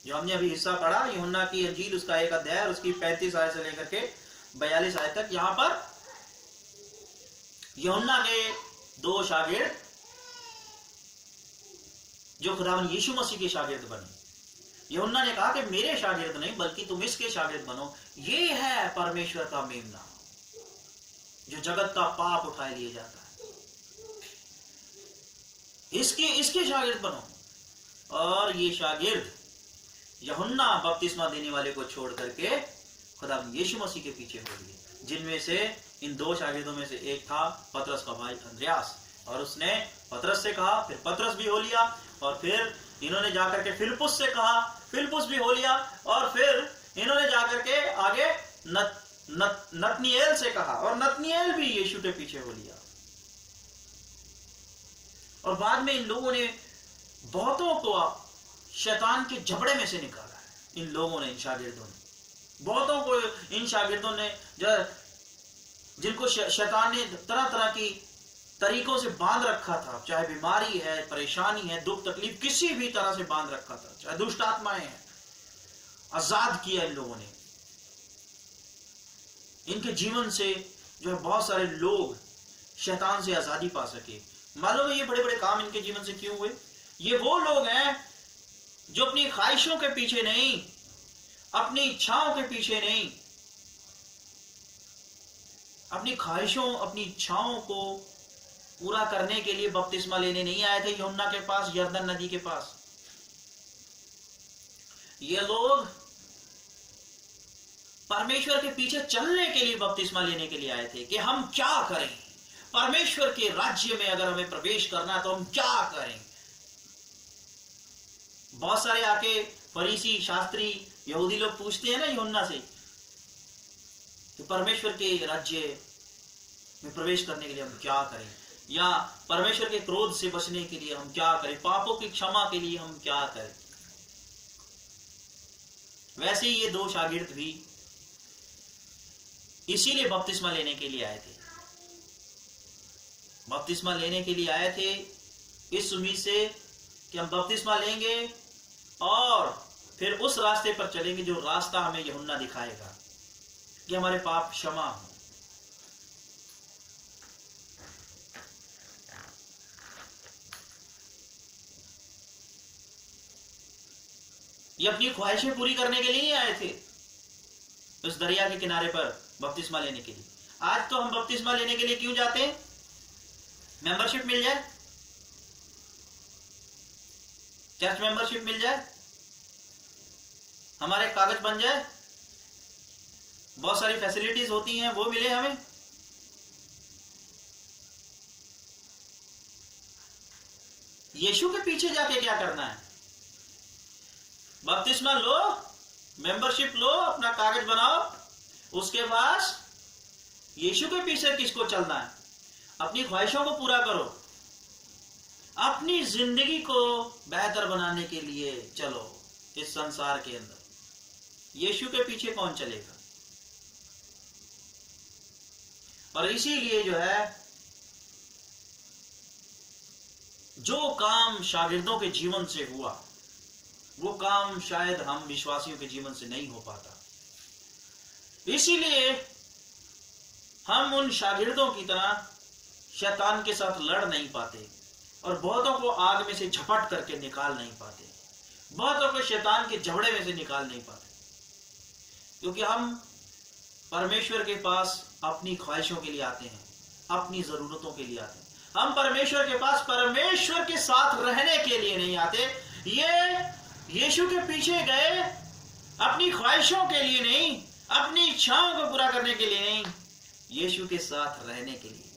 जो हमने अभी हिस्सा पढ़ा यूहन्ना की इंजील, उसका 1 अध्याय और उसकी 35 आयत से लेकर के 42 आयत तक, यहां पर यूहन्ना के 2 शागिर्द जो खुदावन यीशु मसीह के शागिर्द बने। यूहन्ना ने कहा कि मेरे शागिर्द नहीं बल्कि तुम इसके शागिर्द बनो। ये है परमेश्वर का मेमना जो जगत का पाप उठाए लिए जाता है। इसके शागिर्द बनो। और ये शागिर्द यूहन्ना बपतिस्मा देने वाले को छोड़ करके खुदा यीशु मसीह के पीछे हो लिए, जिनमें से इन 2 शागिर्दों में से एक था पतरस का भाई अंद्रयास, और उसने पतरस से कहा, फिर पतरस भी हो लिया, और फिर इन्होंने जाकर के फिलिप्पुस से कहा, फिलिप्पुस भी हो लिया, और फिर इन्होंने जाकर के आगे नतनिएल से कहा, और नतनिएल भी यीशु के पीछे हो लिया। और बाद में इन लोगों ने बहुतों को शैतान के जबड़े में से निकाला है। इन लोगों ने, इन शागिर्दों ने बहुतों को, इन शागिर्दों ने जिनको शैतान ने तरह तरह की तरीकों से बांध रखा था, चाहे बीमारी है, परेशानी है, दुख तकलीफ, किसी भी तरह से बांध रखा था, चाहे दुष्ट आत्माएं हैं, आजाद किया इन लोगों ने। इनके जीवन से जो है बहुत सारे लोग शैतान से आजादी पा सके। मालूम है ये बड़े बड़े काम इनके जीवन से क्यों हुए? ये वो लोग हैं जो अपनी ख्वाहिशों के पीछे नहीं, अपनी इच्छाओं के पीछे नहीं, अपनी ख्वाहिशों, अपनी इच्छाओं को पूरा करने के लिए बपतिस्मा लेने नहीं आए थे यूहन्ना के पास, यरदन नदी के पास। ये लोग परमेश्वर के पीछे चलने के लिए बपतिस्मा लेने के लिए आए थे कि हम क्या करें, परमेश्वर के राज्य में अगर हमें प्रवेश करना है तो हम क्या करें। बहुत सारे आके फरीसी, शास्त्री, यहूदी लोग पूछते हैं ना यूहन्ना से कि परमेश्वर के राज्य में प्रवेश करने के लिए हम क्या करें, या परमेश्वर के क्रोध से बचने के लिए हम क्या करें, पापों की क्षमा के लिए हम क्या करें। वैसे ही ये 2 शागिर्द भी इसीलिए बपतिस्मा लेने के लिए आए थे। बपतिस्मा लेने के लिए आए थे इस उम्मीद से कि हम बपतिस्मा लेंगे और फिर उस रास्ते पर चलेंगे जो रास्ता हमें यूहन्ना दिखाएगा कि हमारे पाप क्षमा हो। ये अपनी ख्वाहिशें पूरी करने के लिए ही आए थे उस दरिया के किनारे पर बपतिस्मा लेने के लिए। आज तो हम बपतिस्मा लेने के लिए क्यों जाते हैं? मेंबरशिप मिल जाए, चर्च मेंबरशिप मिल जाए, हमारे कागज बन जाए, बहुत सारी फैसिलिटीज होती हैं वो मिले हमें। यीशु के पीछे जाके क्या करना है? बपतिस्मा लो, मेंबरशिप लो, अपना कागज बनाओ, उसके बाद यीशु के पीछे किसको चलना है? अपनी ख्वाहिशों को पूरा करो, अपनी जिंदगी को बेहतर बनाने के लिए चलो इस संसार के अंदर। यीशु के पीछे कौन चलेगा? और इसीलिए जो है, जो काम शागिर्दों के जीवन से हुआ वो काम शायद हम विश्वासियों के जीवन से नहीं हो पाता। इसीलिए हम उन शागिर्दों की तरह शैतान के साथ लड़ नहीं पाते और बहुतों को आग में से झपट करके निकाल नहीं पाते, बहुतों को शैतान के जबड़े में से निकाल नहीं पाते, क्योंकि हम परमेश्वर के पास अपनी ख्वाहिशों के लिए आते हैं, अपनी जरूरतों के लिए आते हैं। हम परमेश्वर के पास परमेश्वर के साथ रहने के लिए नहीं आते। ये यीशु के पीछे गए अपनी ख्वाहिशों के लिए नहीं, अपनी इच्छाओं को पूरा करने के लिए नहीं, यीशु के साथ रहने के लिए।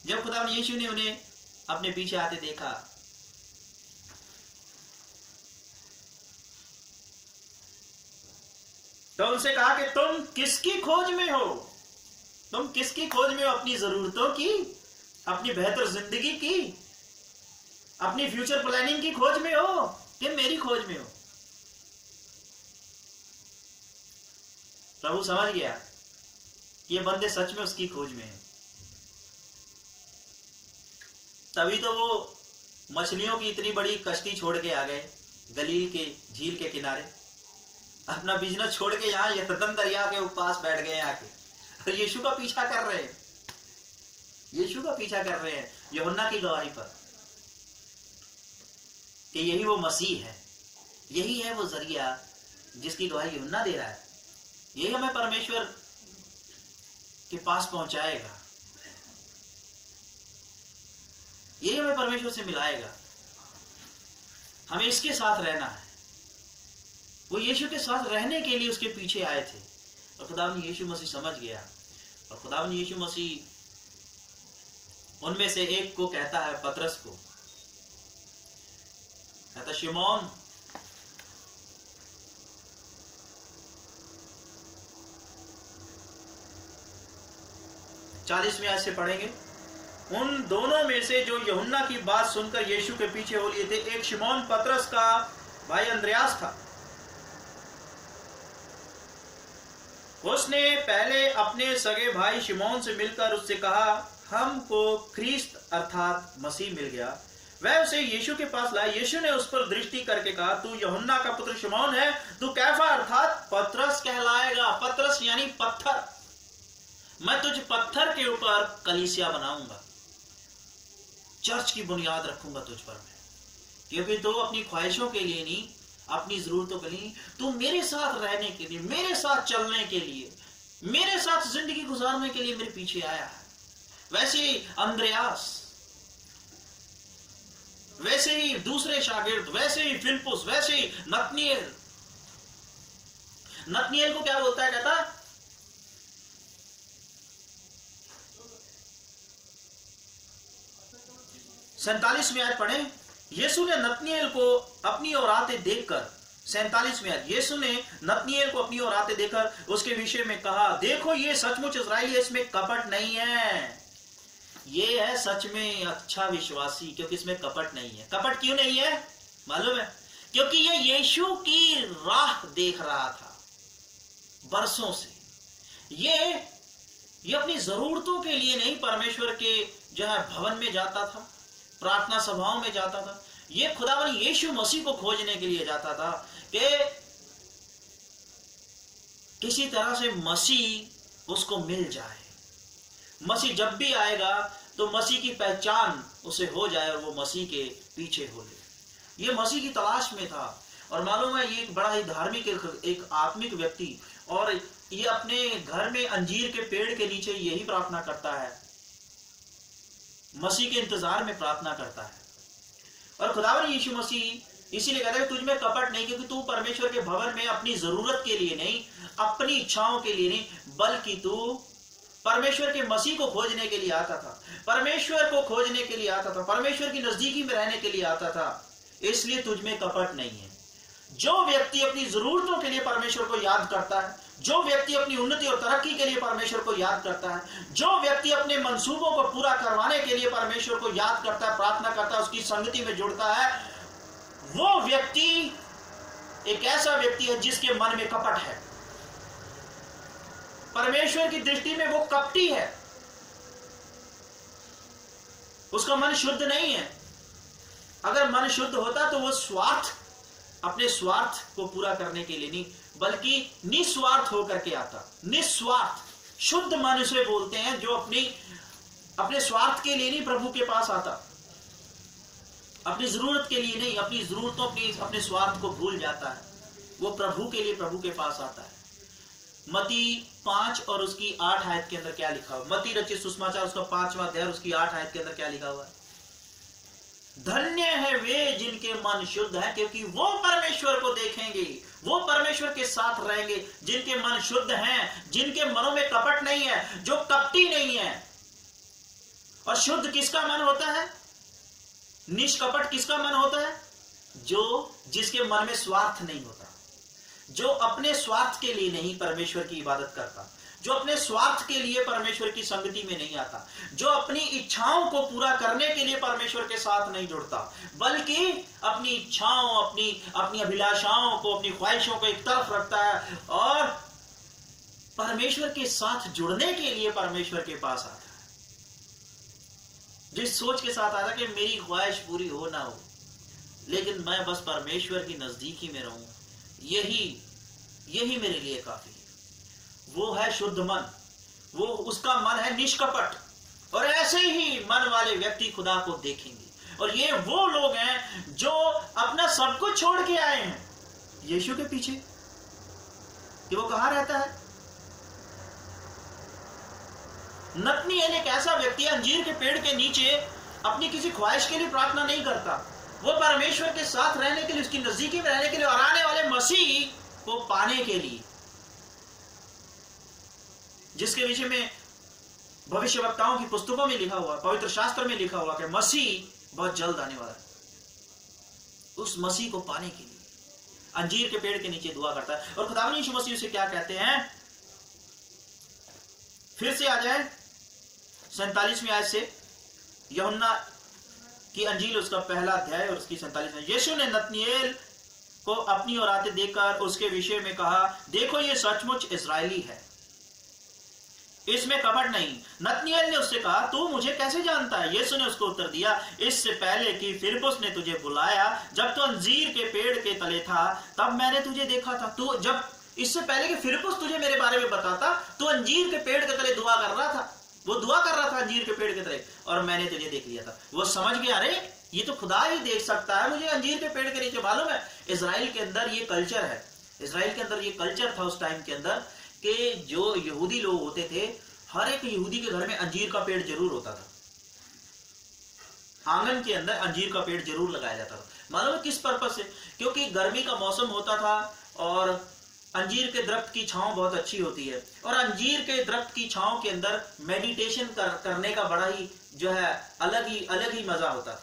जब खुदा यीशु ने उन्हें अपने पीछे आते देखा तो उनसे कहा कि तुम किसकी खोज में हो? तुम किसकी खोज में हो? अपनी जरूरतों की, अपनी बेहतर जिंदगी की, अपनी फ्यूचर प्लानिंग की खोज में हो कि मेरी खोज में हो? प्रभु समझ गया कि ये बंदे सच में उसकी खोज में हैं। तभी तो वो मछलियों की इतनी बड़ी कश्ती छोड़ के आ गए गलील के झील के किनारे। अपना बिजनेस छोड़ के यहाँ यरदन दरिया के पास बैठ गए आके, और यीशु का पीछा कर रहे हैं, यीशु का पीछा कर रहे हैं यूहन्ना की गवाही पर कि यही वो मसीह है, यही है वो जरिया जिसकी गवाही यूहन्ना दे रहा है, यही हमें परमेश्वर के पास पहुंचाएगा, यही हमें परमेश्वर से मिलाएगा। हमें इसके साथ रहना है। वो यीशु के साथ रहने के लिए उसके पीछे आए थे, और खुदावंद यीशु मसीह समझ गया, और खुदावंद यीशु मसीह उनमें से एक को कहता है, पतरस को कहता, शिमोन, चालीसवीं आयत से पढ़ेंगे, उन दोनों में से जो यूहन्ना की बात सुनकर यीशु के पीछे हो लिए थे, एक शिमोन पतरस का भाई अंद्रयास था। उसने पहले अपने सगे भाई शिमोन से मिलकर उससे कहा, हमको ख्रीस्त अर्थात मसीह मिल गया। वह उसे यीशु के पास लाया। यीशु ने उस पर दृष्टि करके कहा, तू यूहन्ना का पुत्र शिमोन है, तू कैफा अर्थात पतरस कहलाएगा। पतरस यानी पत्थर। मैं तुझ पत्थर के ऊपर कलीसिया बनाऊंगा, चर्च की बुनियाद रखूंगा तुझ पर मैं, क्योंकि तू अपनी ख्वाहिशों के लिए नहीं, अपनी जरूरतों के लिए, तू मेरे साथ रहने के लिए, मेरे साथ चलने के लिए, मेरे साथ जिंदगी गुजारने के लिए मेरे पीछे आया है। वैसे ही अंद्रयास, वैसे ही दूसरे शागिर्द, वैसे ही फिलिप्पुस, वैसे ही नतनिएल। नतनिएल को क्या बोलता है, कहता 47वीं आयत पढ़ें। यीशु ने नतनिएल को अपनी ओर आते देखकर, 47वीं आयत, यीशु ने नतनिएल को अपनी ओर आते देखकर उसके विषय में कहा, देखो ये सचमुच इस्राएली है, इसमें कपट नहीं है। ये है सच में अच्छा विश्वासी, क्योंकि इसमें कपट नहीं है। कपट क्यों नहीं है मालूम है? क्योंकि ये यीशु की राह देख रहा था बरसों से। ये अपनी जरूरतों के लिए नहीं परमेश्वर के जो है भवन में जाता था, प्रार्थना सभाओं में जाता था। ये खुदावन यीशु मसीह को खोजने के लिए जाता था कि किसी तरह से मसीह उसको मिल जाए। मसीह जब भी आएगा तो मसीह की पहचान उसे हो जाए और वो मसीह के पीछे हो ले। ये मसीह की तलाश में था। और मालूम है, ये एक बड़ा ही धार्मिक, एक आत्मिक व्यक्ति, और ये अपने घर में अंजीर के पेड़ के नीचे यही प्रार्थना करता है, मसीह के इंतजार में प्रार्थना करता है। और खुदावन यीशु मसीह इसीलिए कहता है तुझ में कपट नहीं, क्योंकि तू परमेश्वर के भवन में अपनी जरूरत के लिए नहीं, अपनी इच्छाओं के लिए नहीं, बल्कि तू परमेश्वर के मसीह को खोजने के लिए आता था, परमेश्वर को खोजने के लिए आता था, परमेश्वर की नजदीकी में रहने के लिए आता था। इसलिए तुझ में कपट नहीं है। जो व्यक्ति अपनी जरूरतों के लिए परमेश्वर को याद करता है, जो व्यक्ति अपनी उन्नति और तरक्की के लिए परमेश्वर को याद करता है, जो व्यक्ति अपने मंसूबों को पूरा करवाने के लिए परमेश्वर को याद करता है, प्रार्थना करता है, उसकी संगति में जुड़ता है, वो व्यक्ति एक ऐसा व्यक्ति है जिसके मन में कपट है। परमेश्वर की दृष्टि में वो कपटी है, उसका मन शुद्ध नहीं है। अगर मन शुद्ध होता तो वो अपने स्वार्थ को पूरा करने के लिए नहीं, बल्कि निस्वार्थ होकर के आता। निस्वार्थ, शुद्ध मन उसे बोलते हैं जो अपने स्वार्थ के लिए नहीं प्रभु के पास आता, अपनी जरूरत के लिए नहीं, अपनी जरूरतों अपने स्वार्थ को भूल जाता है, वो प्रभु के लिए प्रभु के पास आता है। मत्ती 5 और उसकी 8 आयत के अंदर क्या लिखा हुआ? मत्ती रचित सुसमाचार उसका 5वां अध्याय उसकी 8 आयत के अंदर क्या लिखा हुआ है? धन्य है वे जिनके मन शुद्ध है, क्योंकि वो परमेश्वर को देखेंगे, वो परमेश्वर के साथ रहेंगे। जिनके मन शुद्ध हैं, जिनके मनों में कपट नहीं है, जो कपटी नहीं है। और शुद्ध किसका मन होता है? निष्कपट किसका मन होता है? जिसके मन में स्वार्थ नहीं होता, जो अपने स्वार्थ के लिए नहीं परमेश्वर की इबादत करता, जो अपने स्वार्थ के लिए परमेश्वर की संगति में नहीं आता, जो अपनी इच्छाओं को पूरा करने के लिए परमेश्वर के साथ नहीं जुड़ता, बल्कि अपनी इच्छाओं, अपनी अभिलाषाओं को, अपनी ख्वाहिशों को एक तरफ रखता है और परमेश्वर के साथ जुड़ने के लिए परमेश्वर के पास आता है, जिस सोच के साथ आता कि मेरी ख्वाहिश पूरी हो ना हो, लेकिन मैं बस परमेश्वर की नजदीकी में रहूं। यही यही मेरे लिए काफी है। वो है शुद्ध मन, वो उसका मन है निष्कपट, और ऐसे ही मन वाले व्यक्ति खुदा को देखेंगे। और ये वो लोग हैं जो अपना सब कुछ छोड़ के आए हैं यीशु के पीछे। कि वो कहां रहता है? नतनीएल एक ऐसा व्यक्ति है, अंजीर के पेड़ के नीचे अपनी किसी ख्वाहिश के लिए प्रार्थना नहीं करता। वो परमेश्वर के साथ रहने के लिए, उसकी नजदीकी में रहने के लिए और आने वाले मसीह को पाने के लिए, जिसके विषय में भविष्यवक्ताओं की पुस्तकों में लिखा हुआ, पवित्र शास्त्र में लिखा हुआ कि मसीह बहुत जल्द आने वाला है। उस मसीह को पाने के लिए अंजीर के पेड़ के नीचे दुआ करता है। और खुदावंद यीशु मसीह उसे क्या कहते हैं? फिर से आ जाए 47वीं आयत से, यूहन्ना की अंजील उसका पहला अध्याय और उसकी 47 में। यीशु ने नतनीएल को अपनी ओर आते देखकर उसके विषय में कहा, देखो ये सचमुच इस्राएली है, इसमें कपट नहीं। नतनीएल ने उससे कहा, तू मुझे कैसे जानता है? यीशु ने उसको उत्तर दिया, इससे पहले कि फिलिप्पुस ने तुझे बुलाया, जब तू अंजीर के पेड़ के तले था, तब मैंने तुझे देखा था। तू जब इससे पहले कि फिलिप्पुस तुझे मेरे बारे में बताता, तू अंजीर के पेड़ के तले दुआ कर रहा था। वो दुआ कर रहा था अंजीर के पेड़ के तले, और मैंने तुझे देख लिया था। वो समझ गया, अरे ये तो खुदा ही देख सकता है मुझे अंजीर के पेड़ के नीचे। मालूम है, इजराइल के अंदर ये कल्चर है, इजराइल के अंदर ये कल्चर था उस टाइम के अंदर कि जो यहूदी लोग होते थे, हर एक यहूदी के घर में अंजीर का पेड़ जरूर होता था। आंगन के अंदर अंजीर का पेड़ जरूर लगाया जाता था। मालूम है किस पर्पस से? क्योंकि गर्मी का मौसम होता था और अंजीर के दरख्त की छांव बहुत अच्छी होती है, और अंजीर के दरख्त की छांव के अंदर मेडिटेशन करने का बड़ा ही जो है अलग ही मजा होता था।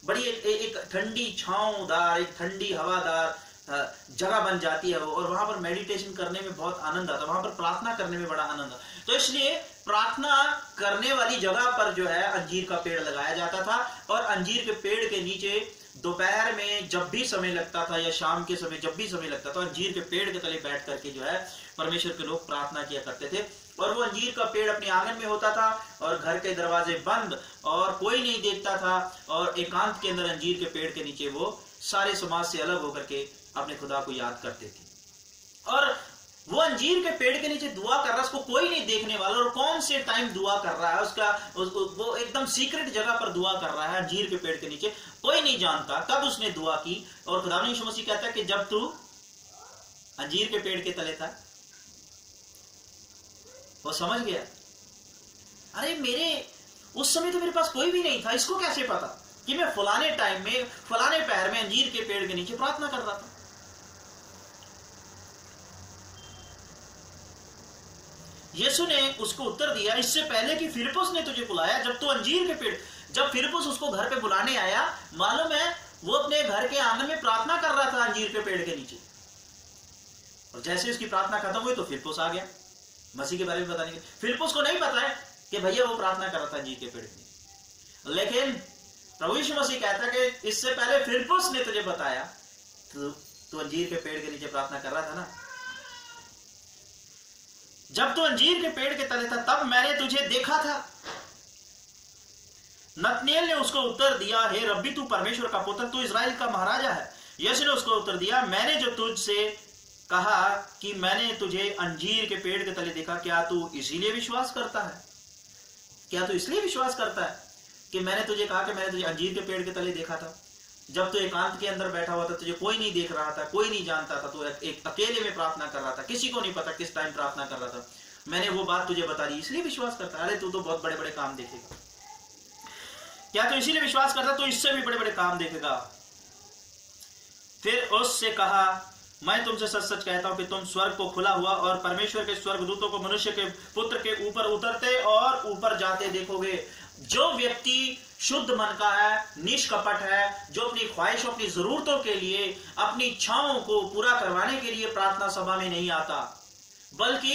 बड़ी एक ठंडी छांवदार, एक ठंडी हवादार जगह बन जाती है और वहां पर मेडिटेशन करने में बहुत आनंद आता है, वहां पर प्रार्थना करने में बड़ा आनंद आता। तो इसलिए प्रार्थना करने वाली जगह पर जो है अंजीर का पेड़ लगाया जाता था, और अंजीर के पेड़ के नीचे दोपहर में जब भी समय लगता था या शाम के समय जब भी समय लगता था, अंजीर के पेड़ के तले बैठ करके जो है परमेश्वर के लोग प्रार्थना किया करते थे। और वो अंजीर का पेड़ अपने आंगन में होता था और घर के दरवाजे बंद और कोई नहीं देखता था, और एकांत के अंदर अंजीर के पेड़ के नीचे वो सारे समाज से अलग होकर के अपने खुदा को याद करते थे। और वो अंजीर के पेड़ के नीचे दुआ कर रहा है, उसको कोई नहीं देखने वाला, और कौन से टाइम दुआ कर रहा है वो एकदम सीक्रेट जगह पर दुआ कर रहा है अंजीर के पेड़ के नीचे, कोई नहीं जानता कब उसने दुआ की। और खुदावंद यीशु मसीह कहता है कि जब तू अंजीर के पेड़ के तले था, वो समझ गया, अरे मेरे उस समय तो मेरे पास कोई भी नहीं था, इसको कैसे पता कि मैं फलाने टाइम में फलाने पैर में अंजीर के पेड़ के नीचे प्रार्थना कर रहा था। यीशु ने उसको उत्तर दिया, इससे पहले कि फिलिप्पुस ने तुझे बुलाया, जब तू अंजीर के पेड़, जब फिलिप्पुस उसको घर पे बुलाने आया, मालूम है वो अपने घर के आंगन में प्रार्थना कर रहा था अंजीर के पेड़ के नीचे, और जैसे उसकी प्रार्थना खत्म हुई तो फिलिप्पुस आ गया मसीह के बारे में बताने के। फिलिप्पुस को नहीं पता है कि भैया वो प्रार्थना कर रहा था अंजीर के पेड़ के नीचे, लेकिन प्रभु यीशु मसीह कहता है कि इससे पहले फिलिप्पुस ने तुझे बताया, तू अंजीर के पेड़ के नीचे प्रार्थना कर रहा था ना, जब तू अंजीर के पेड़ के तले था तब मैंने तुझे देखा था। नतनीएल ने उसको उत्तर दिया, हे रब्बी तू परमेश्वर का पुत्र, तू इस्राएल का महाराजा है। यीशु ने उसको उत्तर दिया, मैंने जो तुझसे कहा कि मैंने तुझे अंजीर के पेड़ के तले देखा, क्या तू इसीलिए विश्वास करता है? क्या तू इसलिए विश्वास करता है कि मैंने तुझे कहा कि मैंने तुझे अंजीर के पेड़ के तले देखा था, जब तू एकांत के अंदर बैठा हुआ था, तुझे कोई नहीं देख रहा था, कोई नहीं जानता था, तू एक अकेले में प्रार्थना कर रहा था, किसी को नहीं पता किस टाइम प्रार्थना कर रहा था, मैंने वो बात तुझे बता दी, इसलिए विश्वास करता। अरे तू तो बहुत बड़े बड़े काम देखेगा। क्या तू इसीलिए विश्वास करता? तो इससे भी बड़े बड़े काम देखेगा। फिर उससे कहा, मैं तुमसे सच सच कहता हूं कि तुम स्वर्ग को खुला हुआ और परमेश्वर के स्वर्गदूतों को मनुष्य के पुत्र के ऊपर उतरते और ऊपर जाते देखोगे। जो व्यक्ति शुद्ध मन का है, निष्कपट है, जो अपनी ख्वाहिशों, अपनी जरूरतों के लिए, अपनी इच्छाओं को पूरा करवाने के लिए प्रार्थना सभा में नहीं आता, बल्कि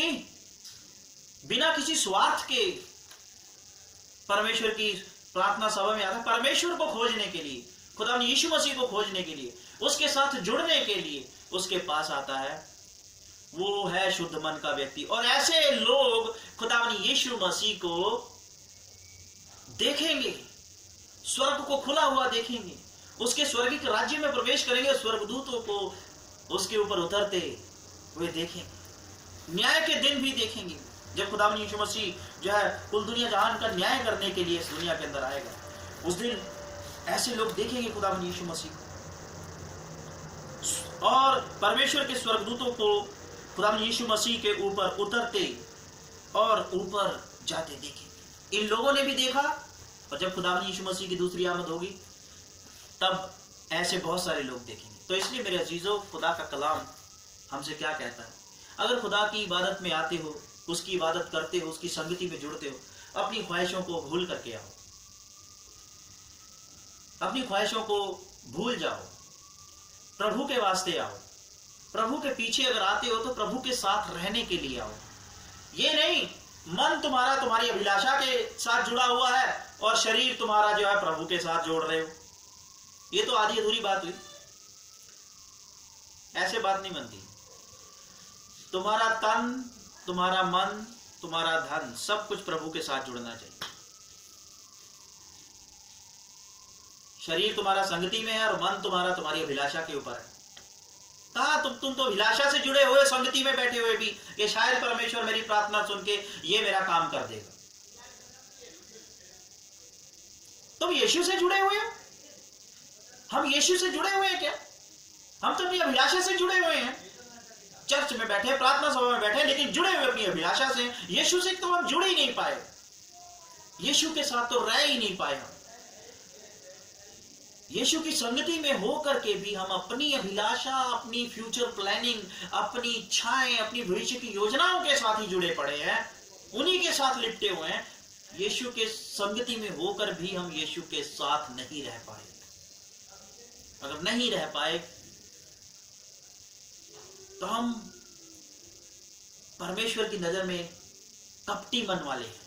बिना किसी स्वार्थ के परमेश्वर की प्रार्थना सभा में आता, परमेश्वर को खोजने के लिए, खुदावंद यीशु मसीह को खोजने के लिए, उसके साथ जुड़ने के लिए उसके पास आता है, वो है शुद्ध मन का व्यक्ति। और ऐसे लोग खुदावंद यीशु मसीह को देखेंगे, स्वर्ग को खुला हुआ देखेंगे, उसके स्वर्गिक राज्य में प्रवेश करेंगे, स्वर्गदूतों को उसके ऊपर उतरते वे देखेंगे, न्याय के दिन भी देखेंगे, जब खुदावंद यीशु मसीह जो है कुल दुनिया जहान का न्याय करने के लिए इस दुनिया के अंदर आएगा। उस दिन ऐसे लोग देखेंगे खुदावंद यीशु मसीह और परमेश्वर के स्वर्गदूतों को खुदावंद यीशु मसीह के ऊपर उतरते और ऊपर जाते देखेंगे। इन लोगों ने भी देखा, और जब खुदावंद यीशु मसीह की दूसरी आमद होगी तब ऐसे बहुत सारे लोग देखेंगे। तो इसलिए मेरे अजीजों, खुदा का कलाम हमसे क्या कहता है? अगर खुदा की इबादत में आते हो, उसकी इबादत करते हो, उसकी संगति में जुड़ते हो, अपनी ख्वाहिशों को भूल करके आओ, अपनी ख्वाहिशों को भूल जाओ, प्रभु के वास्ते आओ। प्रभु के पीछे अगर आते हो तो प्रभु के साथ रहने के लिए आओ। ये नहीं मन तुम्हारा तुम्हारी अभिलाषा के साथ जुड़ा हुआ है और शरीर तुम्हारा जो है प्रभु के साथ जोड़ रहे हो। ये तो आधी अधूरी बात हुई, ऐसे बात नहीं बनती। तुम्हारा तन, तुम्हारा मन, तुम्हारा धन, सब कुछ प्रभु के साथ जुड़ना चाहिए। शरीर तुम्हारा संगति में है और मन तुम्हारा तुम्हारी अभिलाषा के ऊपर है। कहा तुम तो अभिलाषा से जुड़े हुए, संगति में बैठे हुए भी कि शायद परमेश्वर मेरी प्रार्थना सुन के ये मेरा काम कर देगा। तुम यीशु से जुड़े हुए हैं, हम यीशु से जुड़े हुए हैं क्या? हम तो अपनी अभिलाषा से जुड़े हुए हैं। चर्च में बैठे, प्रार्थना सभा में बैठे, लेकिन जुड़े हुए अपनी अभिलाषा से। यीशु से तो हम जुड़ ही नहीं पाए, यीशु के साथ तो रह ही नहीं पाए हम। यीशु की संगति में होकर के भी हम अपनी अभिलाषा, अपनी फ्यूचर प्लानिंग, अपनी इच्छाएं, अपनी भविष्य की योजनाओं के साथ ही जुड़े पड़े हैं, उन्हीं के साथ लिपटे हुए हैं। यीशु के संगति में होकर भी हम यीशु के साथ नहीं रह पाए। अगर नहीं रह पाए तो हम परमेश्वर की नजर में कपटी मन वाले हैं।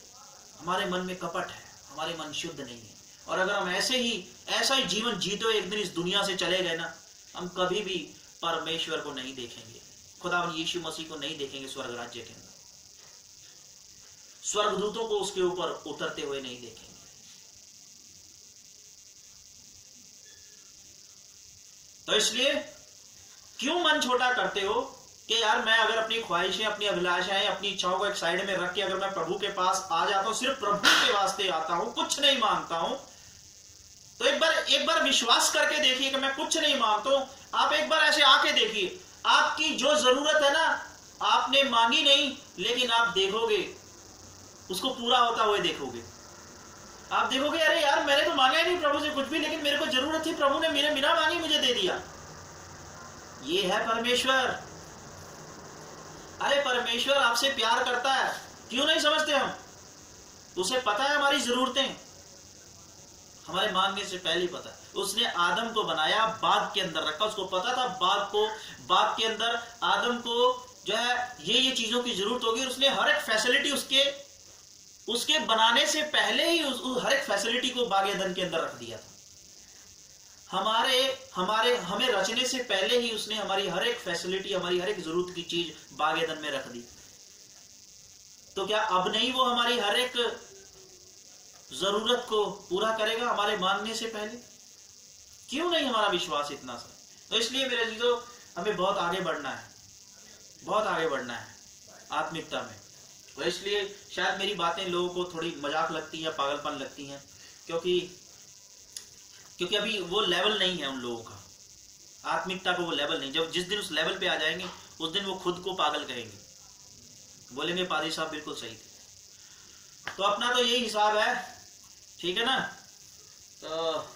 हमारे मन में कपट है, हमारे मन शुद्ध नहीं है। और अगर हम ऐसा ही जीवन जीते हुए एक दिन इस दुनिया से चले गए ना, हम कभी भी परमेश्वर को नहीं देखेंगे, खुदावंद यीशु मसीह को नहीं देखेंगे स्वर्ग राज्य के अंदर। स्वर्गदूतों को उसके ऊपर उतरते हुए नहीं देखेंगे। तो इसलिए क्यों मन छोटा करते हो कि यार मैं अगर अपनी ख्वाहिशें, अपनी अभिलाषाएं, अपनी इच्छाओं को एक साइड में रख के अगर मैं प्रभु के पास आ जाता हूं, सिर्फ प्रभु के वास्ते आता हूं, कुछ नहीं मांगता हूं, तो एक बार विश्वास करके देखिए कि मैं कुछ नहीं मांगता हूं। आप एक बार ऐसे आके देखिए, आपकी जो जरूरत है ना, आपने मांगी नहीं, लेकिन आप देखोगे उसको पूरा होता हुआ देखोगे। आप देखोगे अरे यार मैंने तो मांगा ही नहीं प्रभु से कुछ भी, लेकिन मेरे को जरूरत थी, प्रभु ने मेरे बिना मांगी मुझे दे दिया। ये है परमेश्वर। अरे परमेश्वर आपसे प्यार करता है, क्यों नहीं समझते हम? उसे पता है हमारी जरूरतें, हमारे मांगने से पहले ही पता है। उसने आदम को बनाया, बाग के अंदर रखा, उसको पता था बाग के अंदर आदम को जो है ये चीजों की जरूरत होगी। उसने हर एक फैसिलिटी उसके बनाने से पहले ही हर एक फैसिलिटी को बाग एदन के अंदर रख दिया था। हमें रचने से पहले ही उसने हमारी हर एक फैसिलिटी, हमारी हर एक जरूरत की चीज बाग एदन में रख दी। तो क्या अब नहीं वो हमारी हर एक जरूरत को पूरा करेगा हमारे मांगने से पहले? क्यों नहीं हमारा विश्वास इतना सा? तो इसलिए मेरे जीजों, हमें बहुत आगे बढ़ना है, बहुत आगे बढ़ना है आत्मिकता में। तो इसलिए शायद मेरी बातें लोगों को थोड़ी मजाक लगती हैं, पागलपन लगती हैं, क्योंकि अभी वो लेवल नहीं है उन लोगों का, आत्मिकता को वो लेवल नहीं। जब जिस दिन उस लेवल पे आ जाएंगे, उस दिन वो खुद को पागल कहेंगे, बोलेंगे पादरी साहब बिल्कुल सही थे। तो अपना तो यही हिसाब है, ठीक है ना? तो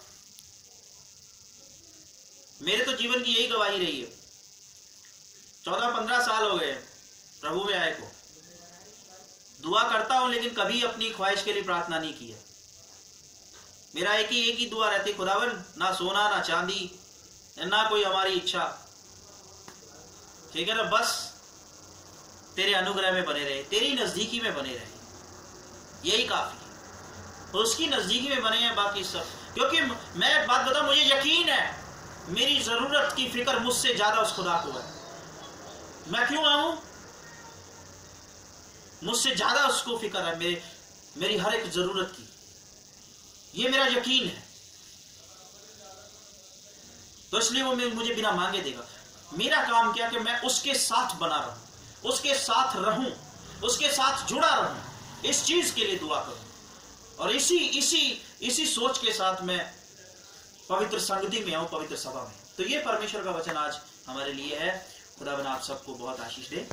मेरे तो जीवन की यही गवाही रही है। 14-15 साल हो गए प्रभु में आए को, दुआ करता हूं लेकिन कभी अपनी ख्वाहिश के लिए प्रार्थना नहीं की है। मेरा एक ही दुआ रहती, खुदावन ना सोना ना चांदी ना कोई हमारी इच्छा, ठीक है ना, बस तेरे अनुग्रह में बने रहे, तेरी नजदीकी में बने रहे, यही काफी है। उसकी नजदीकी में बने हैं बाकी सब। क्योंकि मैं एक बात बताऊं, मुझे यकीन है मेरी जरूरत की फिक्र मुझसे ज्यादा उस खुदा को है। मैं क्यों आऊं? मुझसे ज्यादा उसको फिक्र है मेरी हर एक जरूरत की, ये मेरा यकीन है। तो इसलिए वो मुझे बिना मांगे देगा। मेरा काम क्या कि मैं उसके साथ बना रहूं, उसके साथ रहूं, उसके साथ जुड़ा रहूं, इस चीज के लिए दुआ करूं। और इसी सोच के साथ मैं पवित्र संगति में आऊं, पवित्र सभा में। तो ये परमेश्वर का वचन आज हमारे लिए है। खुदा बना आप सबको बहुत आशीष दे।